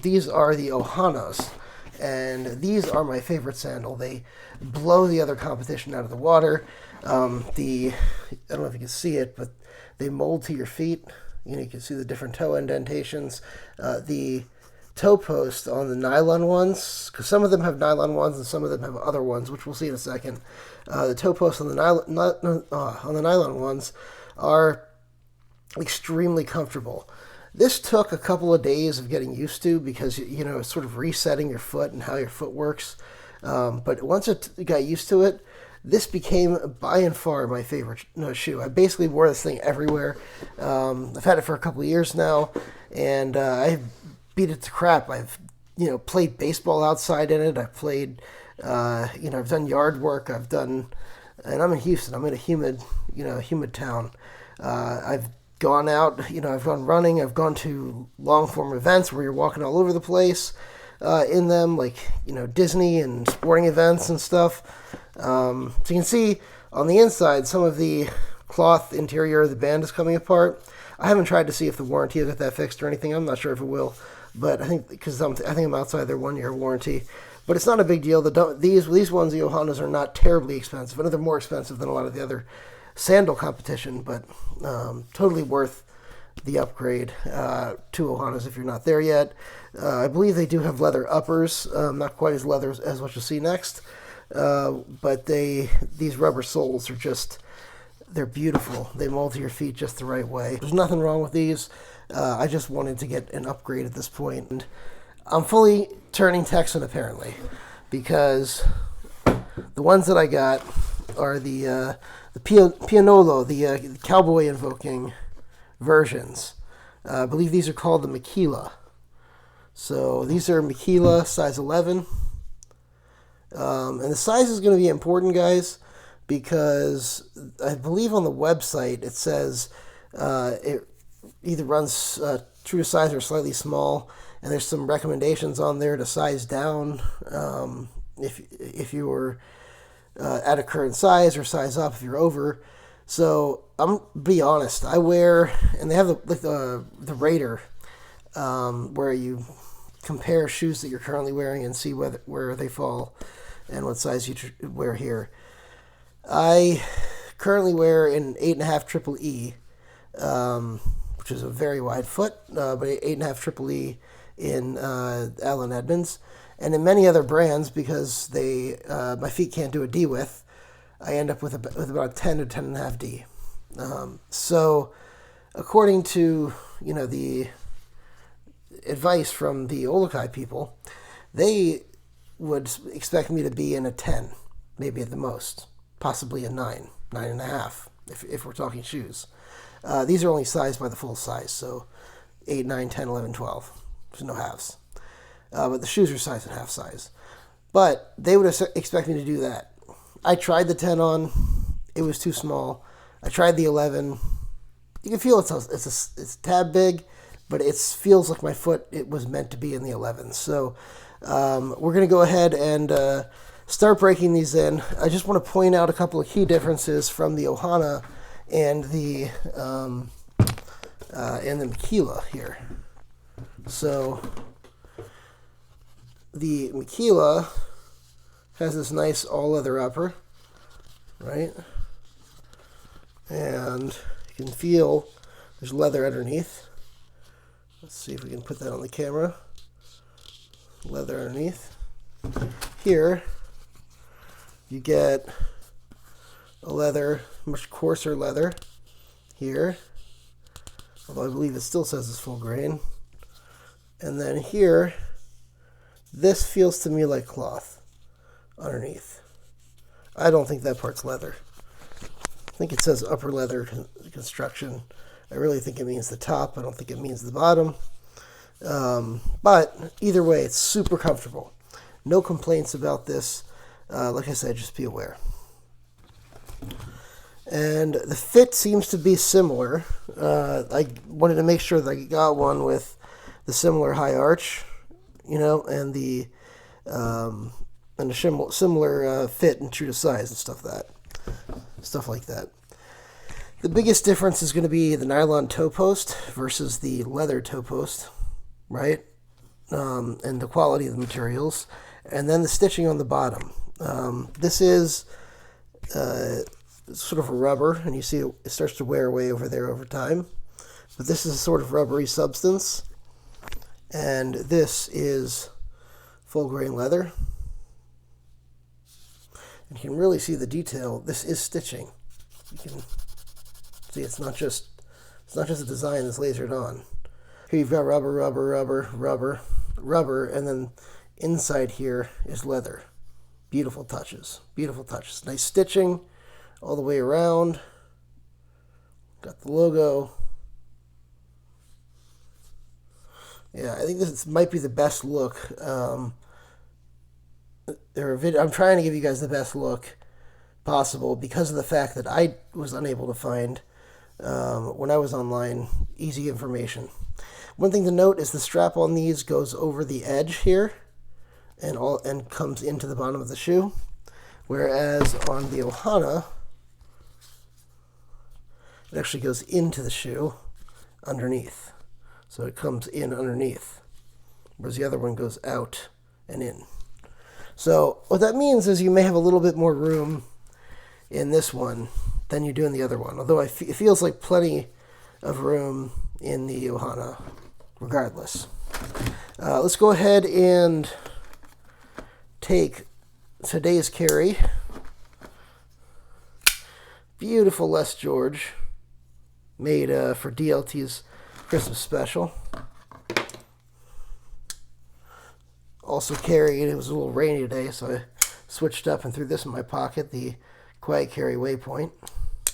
These are the Ohanas, and these are my favorite sandal. They blow the other competition out of the water. I don't know if you can see it, but they mold to your feet. You can see the different toe indentations. The toe post on the nylon ones, because some of them have nylon ones and some of them have other ones, which we'll see in a second. The toe posts on the nylon ones are extremely comfortable. This took a couple of days of getting used to because, it's sort of resetting your foot and how your foot works. But once it got used to it, this became by and far my favorite shoe. I basically wore this thing everywhere. I've had it for a couple of years now, and I beat it to crap. I've, played baseball outside in it. I've played, I've done yard work. And I'm in Houston. I'm in a humid town. I've gone out, I've gone running. I've gone to long form events where you're walking all over the place in them, like, Disney and sporting events and stuff. So you can see on the inside, some of the cloth interior of the band is coming apart. I haven't tried to see if the warranty will get that fixed or anything. I'm not sure if it will, but I think because I think I'm outside their 1-year warranty. But it's not a big deal. These ones, the Ohanas, are not terribly expensive. I know they're more expensive than a lot of the other sandal competition, but totally worth the upgrade to Ohanas if you're not there yet. I believe they do have leather uppers, not quite as leather as what you'll see next, but these rubber soles are they're beautiful. They mold to your feet just the right way. There's nothing wrong with these. I just wanted to get an upgrade at this point. And I'm fully turning Texan apparently, because the ones that I got are the Pianolo, the cowboy invoking versions. I believe these are called the Mekila. So these are Mekila size 11. And the size is going to be important, guys, because I believe on the website it says it either runs true to size or slightly small, and there's some recommendations on there to size down if you were at a current size, or size up if you're over. So I'm be honest, I wear, and they have the rater where you compare shoes that you're currently wearing and see where they fall and what size you wear here. I currently wear an 8.5 triple E, which is a very wide foot, but 8.5 triple E in Allen Edmonds, and in many other brands, because my feet can't do a D width, I end up with about a 10 to 10.5 D. So according to the advice from the Olukai people, they would expect me to be in a 10, maybe at the most, possibly a 9.5 if we're talking shoes. These are only sized by the full size, so 8, 9, 10, 11, 12. There's no halves. But the shoes are sized in half size. But they would expect me to do that. I tried the 10 on. It was too small. I tried the 11. You can feel it's a tad big, but it feels like my foot, it was meant to be in the 11. So we're going to go ahead and start breaking these in. I just want to point out a couple of key differences from the Ohana and the Mekila here. So the Mekila has this nice all-leather upper, right? And you can feel there's leather underneath. Let's see if we can put that on the camera. Leather underneath. Here, you get a leather, much coarser leather here, although I believe it still says it's full grain. And then here, this feels to me like cloth underneath. I don't think that part's leather. I think it says upper leather construction. I really think it means the top. I don't think it means the bottom. But either way, it's super comfortable. No complaints about this. Like I said, just be aware. And the fit seems to be similar. I wanted to make sure that I got one with the similar high arch, and the similar fit and true to size and stuff like that. The biggest difference is going to be the nylon toe post versus the leather toe post, right? and the quality of the materials, and then the stitching on the bottom. This is sort of a rubber, and you see it starts to wear away over there over time. But this is a sort of rubbery substance, and this is full grain leather. And you can really see the detail. This is stitching. You can see it's not just a design that's lasered on. Here you've got rubber, rubber, rubber, rubber, rubber, and then inside here is leather. Beautiful touches. Beautiful touches. Nice stitching all the way around. Got the logo. Yeah, I think this might be the best look. I'm trying to give you guys the best look possible because of the fact that I was unable to find, when I was online, easy information. One thing to note is the strap on these goes over the edge here and comes into the bottom of the shoe, whereas on the Ohana, it actually goes into the shoe underneath. So it comes in underneath, whereas the other one goes out and in. So what that means is you may have a little bit more room in this one than you do in the other one, although it feels like plenty of room in the Ohana regardless. Let's go ahead and take today's carry. Beautiful Les George, made for DLT's Christmas special. Also carried, it was a little rainy today, so I switched up and threw this in my pocket, the Quiet Carry Waypoint.